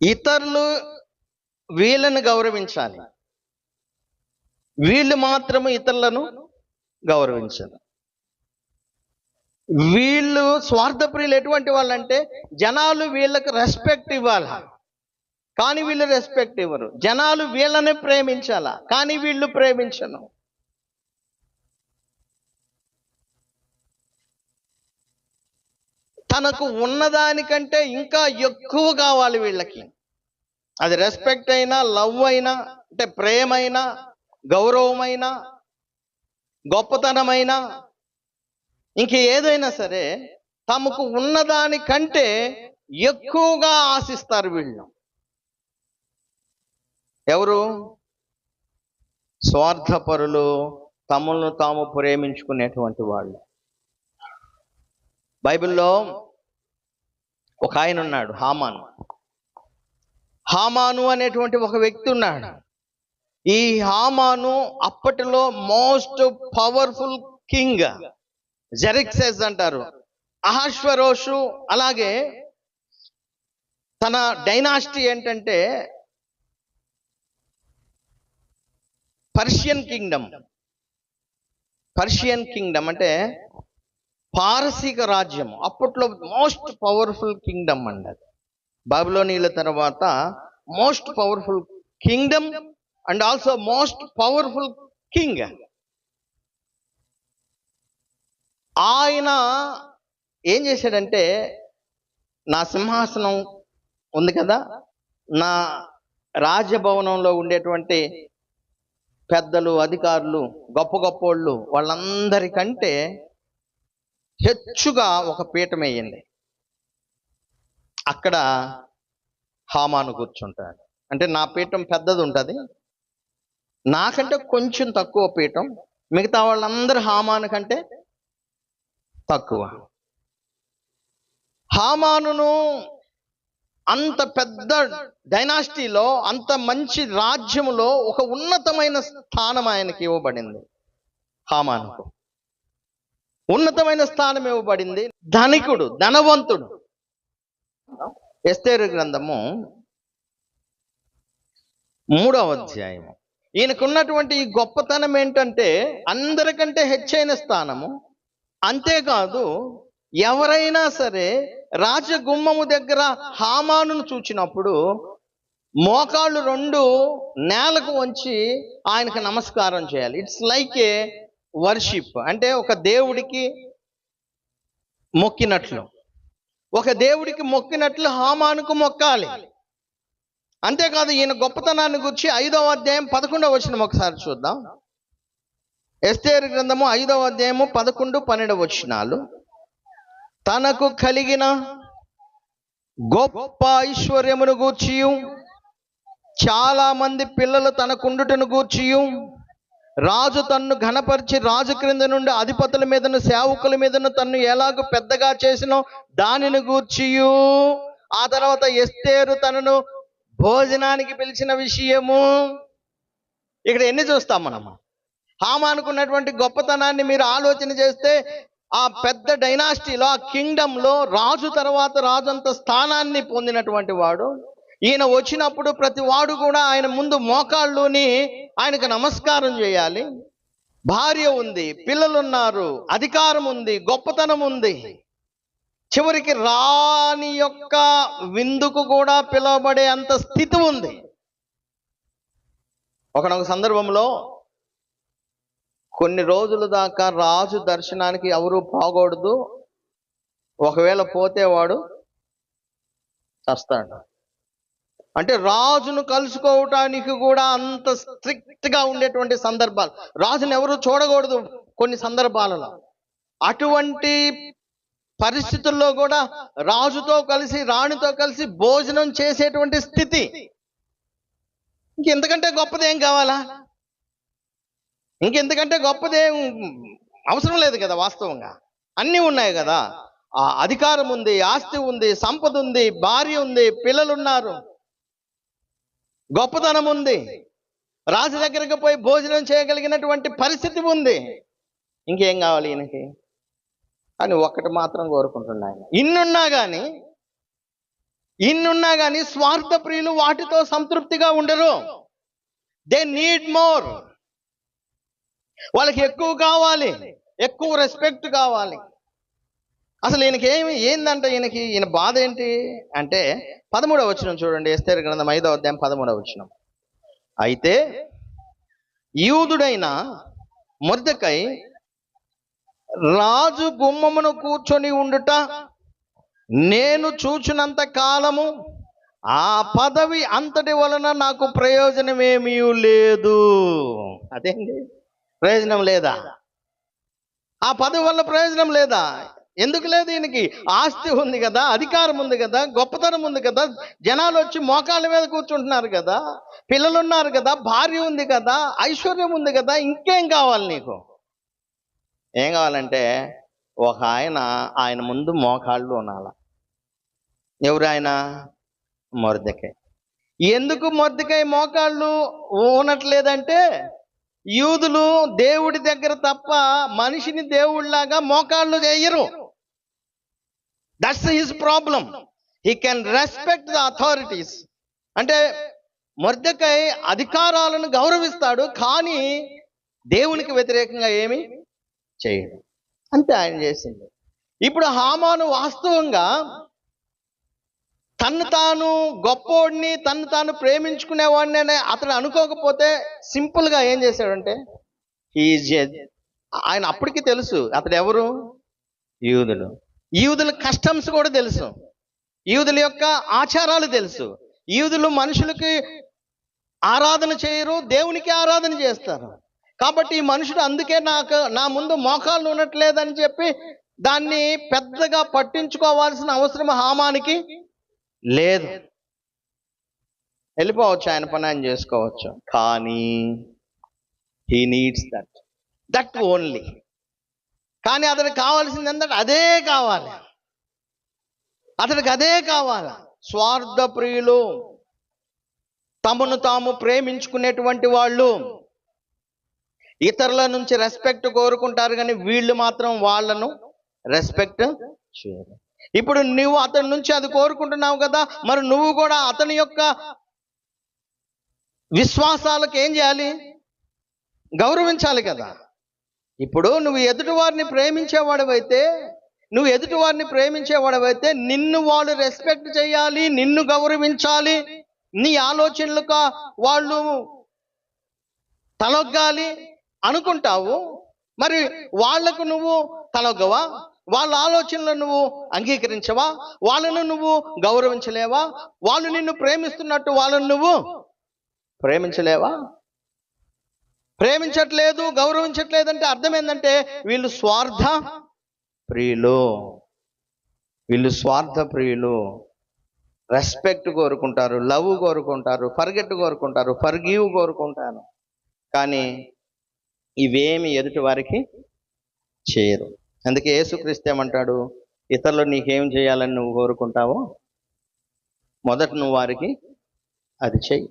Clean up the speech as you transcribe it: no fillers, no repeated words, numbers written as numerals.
ఇతరులు వీళ్ళని గౌరవించాలి, వీళ్ళు మాత్రము ఇతరులను గౌరవించాలి. వీళ్ళు స్వార్థప్రియులు ఎటువంటి వాళ్ళంటే జనాలు వీళ్ళకి రెస్పెక్ట్ ఇవ్వాలి, కానీ వీళ్ళు రెస్పెక్ట్ ఇవ్వరు. జనాలు వీళ్ళని ప్రేమించాలా, కానీ వీళ్ళు ప్రేమించను. తనకు ఉన్నదానికంటే ఇంకా ఎక్కువ కావాలి వీళ్ళకి. అది రెస్పెక్ట్ అయినా, లవ్ అయినా, అంటే ప్రేమైనా, గౌరవమైనా, గొప్పతనమైనా, ఇంక ఏదైనా సరే తమకు ఉన్నదానికంటే ఎక్కువగా ఆశిస్తారు వీళ్ళు. ఎవరు? స్వార్థపరులు, తమను తాము ప్రేమించుకునేటువంటి వాళ్ళు. బైబిల్లో ఒక ఆయన ఉన్నాడు, హామాను అనేటువంటి ఒక వ్యక్తి ఉన్నాడు. ఈ హామాను అప్పటిలో మోస్ట్ పవర్ఫుల్ కింగ్. జెరిక్సెస్ అంటారు, అహష్వరోషు. అలాగే తన డైనాసిటీ ఏంటంటే పర్షియన్ కింగ్డమ్ అంటే పారసీక రాజ్యం. అప్పట్లో మోస్ట్ పవర్ఫుల్ కింగ్డమ్ అండి. బబులోనీల తర్వాత most powerful Kingdom and also most powerful king. ఆయన ఏం చేశాడంటే, నా సింహాసనం ఉంది కదా, నా రాజభవనంలో ఉండేటువంటి పెద్దలు, అధికారులు, గొప్ప గొప్పోళ్ళు, వాళ్ళందరికంటే హెచ్చుగా ఒక పీఠం వేయండి, అక్కడ హామాను కూర్చుంటాడు. అంటే నా పీఠం పెద్దది ఉంటుంది, నాకంటే కొంచెం తక్కువ పీఠం, మిగతా వాళ్ళందరూ హామాను కంటే తక్కువ. హామానును అంత పెద్ద డైనాసిటీలో, అంత మంచి రాజ్యములో ఒక ఉన్నతమైన స్థానం ఆయనకి ఇవ్వబడింది. హామానుకు ఉన్నతమైన స్థానం ఇవ్వబడింది. ధనికుడు, ధనవంతుడు. ఎస్తేరు గ్రంథము 3వ అధ్యాయము. ఈయనకున్నటువంటి ఈ గొప్పతనం ఏంటంటే అందరికంటే హెచ్చైన స్థానము. అంతేకాదు, ఎవరైనా సరే రాజగుమ్మము దగ్గర హామానును చూచినప్పుడు మోకాళ్ళు 2 నేలకు వంచి ఆయనకు నమస్కారం చేయాలి. It's like A worship. అంటే ఒక దేవుడికి మొక్కినట్లు హామానుకు మొక్కాలి. అంతేకాదు, ఈయన గొప్పతనాన్ని గురించి 5వ అధ్యాయం 11వ వచనం ఒకసారి చూద్దాం. ఎస్తేరు గ్రంథము 5వ అధ్యాయము 11, 12 వచనాలు. తనకు కలిగిన గొప్ప ఐశ్వర్యమును గూర్చియు, చాలా మంది పిల్లలు తనకుండుటను గూర్చియు, రాజు తన్ను ఘనపరిచి రాజు క్రింద నుండి అధిపతుల మీదను సేవకుల మీదను తన్ను ఎలాగో పెద్దగా చేసినో దానిని గూర్చియు, ఆ తర్వాత ఎస్తేరు తనను భోజనానికి పిలిచిన విషయము. ఇక్కడ ఎన్ని చూస్తాం మనం? హామానుకున్నటువంటి గొప్పతనాన్ని మీరు ఆలోచన చేస్తే, ఆ పెద్ద డైనాసిటీలో, ఆ కింగ్డంలో రాజు తర్వాత రాజంత స్థానాన్ని పొందినటువంటి వాడు. ఈయన వచ్చినప్పుడు ప్రతి వాడు కూడా ఆయన ముందు మోకాళ్ళుని ఆయనకు నమస్కారం చేయాలి. భార్య ఉంది, పిల్లలున్నారు, అధికారం ఉంది, గొప్పతనం ఉంది. చివరికి రాణి యొక్క విందుకు కూడా పిలువబడే అంత స్థితి ఉంది. ఒకనొక సందర్భంలో కొన్ని రోజుల దాకా రాజు దర్శనానికి ఎవరు పోకూడదు, ఒకవేళ పోతే వాడు చస్తాడు. అంటే రాజును కలుసుకోవటానికి కూడా అంత స్ట్రిక్ట్గా ఉండేటువంటి సందర్భాలు. రాజును ఎవరు చూడకూడదు కొన్ని సందర్భాలలో. అటువంటి పరిస్థితుల్లో కూడా రాజుతో కలిసి, రాణితో కలిసి భోజనం చేసేటువంటి స్థితి. ఇంకెంతకంటే గొప్పదేం కావాలా? ఇంకెంతకంటే గొప్పదేం అవసరం లేదు కదా. వాస్తవంగా అన్నీ ఉన్నాయి కదా. ఆ అధికారం ఉంది, ఆస్తి ఉంది, సంపద ఉంది, భార్య ఉంది, పిల్లలున్నారు, గొప్పతనం ఉంది, రాజు దగ్గరికి పోయి భోజనం చేయగలిగినటువంటి పరిస్థితి ఉంది. ఇంకేం కావాలి ఈయనకి? కానీ ఒక్కటి మాత్రం కోరుకుంటున్నా ఆయన, ఇన్నున్నా కానీ ఇన్నున్నా కానీ స్వార్థ ప్రియులు వాటితో సంతృప్తిగా ఉండరు. They need more. వాళ్ళకి ఎక్కువ కావాలి, ఎక్కువ రెస్పెక్ట్ కావాలి. అసలు ఏందంటే ఈయన బాధ ఏంటి అంటే 13వ వచనం చూడండి, ఎస్తేరు గ్రంథం 5వ అధ్యాయం 13వ వచనం. అయితే యూదుడైన మొర్దెకై రాజు గుమ్మమును కూర్చొని ఉండుట నేను చూచినంత కాలము ఆ పదవి అంతటి వలన నాకు ప్రయోజనమేమీ లేదు. అదేంటి ప్రయోజనం లేదా? ఆ పదవి వల్ల ప్రయోజనం లేదా? ఎందుకు లేదు? ఈయనకి ఆస్తి ఉంది కదా, అధికారం ఉంది కదా, గొప్పతనం ఉంది కదా, జనాలు వచ్చి మోకాళ్ళ మీద కూర్చుంటున్నారు కదా, పిల్లలు ఉన్నారు కదా, భార్య ఉంది కదా, ఐశ్వర్యం ఉంది కదా, ఇంకేం కావాలి నీకు? ఏం కావాలంటే ఒక ఆయన ముందు మోకాళ్ళు ఉనాల. ఎవరు ఆయన? మొర్దెకై. ఎందుకు మొర్దెకై మోకాళ్ళు ఊనట్లేదంటే యూదులు దేవుడి దగ్గర తప్ప మనిషిని దేవుళ్ళలాగా మోకాళ్ళు చేయరు. That's his problem. He can respect the authorities. అంటే మొర్దెకై అధికారాలను గౌరవిస్తాడు, కానీ దేవునికి వ్యతిరేకంగా ఏమి చేయడు. అంతే ఆయన చేసింది. ఇప్పుడు హామాను వాస్తవంగా తను తాను గొప్పోడిని, తను తాను ప్రేమించుకునేవాడిని అని అతను అనుకోకపోతే సింపుల్గా ఏం చేశాడంటే ఆయన అప్పటికి తెలుసు అతడు ఎవరు? యూదులు. యూదుల కస్టమ్స్ కూడా తెలుసు, యూదుల యొక్క ఆచారాలు తెలుసు. యూదులు మనుషులకి ఆరాధన చేయరు, దేవునికి ఆరాధన చేస్తారు. కాబట్టి ఈ మనుషుడు అందుకే నా ముందు మోకాళ్ళు ఉండట్లేదని చెప్పి దాన్ని పెద్దగా పట్టించుకోవాల్సిన అవసరం హామానికి లేదు. వెళ్ళిపోవచ్చు, ఆయన పని ఆయన చేసుకోవచ్చు. కానీ హీ నీడ్స్ దట్ ఓన్లీ. కానీ అతనికి కావాల్సింది ఏంటంటే అదే కావాలి, అతనికి అదే కావాలి. స్వార్థ ప్రియులు, తమను తాము ప్రేమించుకునేటువంటి వాళ్ళు ఇతరుల నుంచి రెస్పెక్ట్ కోరుకుంటారు, కానీ వీళ్ళు మాత్రం వాళ్ళను రెస్పెక్ట్ చేయరు. ఇప్పుడు నువ్వు అతని నుంచి అది కోరుకుంటున్నావు కదా, మరి నువ్వు కూడా అతని యొక్క విశ్వాసాలకు ఏం చేయాలి? గౌరవించాలి కదా. ఇప్పుడు నువ్వు ఎదుటివారిని ప్రేమించేవాడవైతే నిన్ను వాళ్ళు రెస్పెక్ట్ చేయాలి, నిన్ను గౌరవించాలి, నీ ఆలోచనలకు వాళ్ళు తలొగ్గాలి అనుకుంటావు. మరి వాళ్లకు నువ్వు తలొగ్గవా? వాళ్ళ ఆలోచనలు నువ్వు అంగీకరించవా? వాళ్ళను నువ్వు గౌరవించలేవా? వాళ్ళు నిన్ను ప్రేమిస్తున్నట్టు వాళ్ళను నువ్వు ప్రేమించలేవా? ప్రేమించట్లేదు, గౌరవించట్లేదంటే అర్థం ఏంటంటే వీళ్ళు స్వార్థ ప్రియులు. రెస్పెక్ట్ కోరుకుంటారు, లవ్ కోరుకుంటారు, ఫర్గెట్ కోరుకుంటారు, ఫర్గివ్ కోరుకుంటారు, కానీ ఇవేమి ఎదుటి వారికి చేయరు. అందుకే యేసుక్రీస్తు ఏమంటాడు? ఇతరులు నీకేం చేయాలని నువ్వు కోరుకుంటావో మొదట నువ్వు వారికి అది చెయ్యి.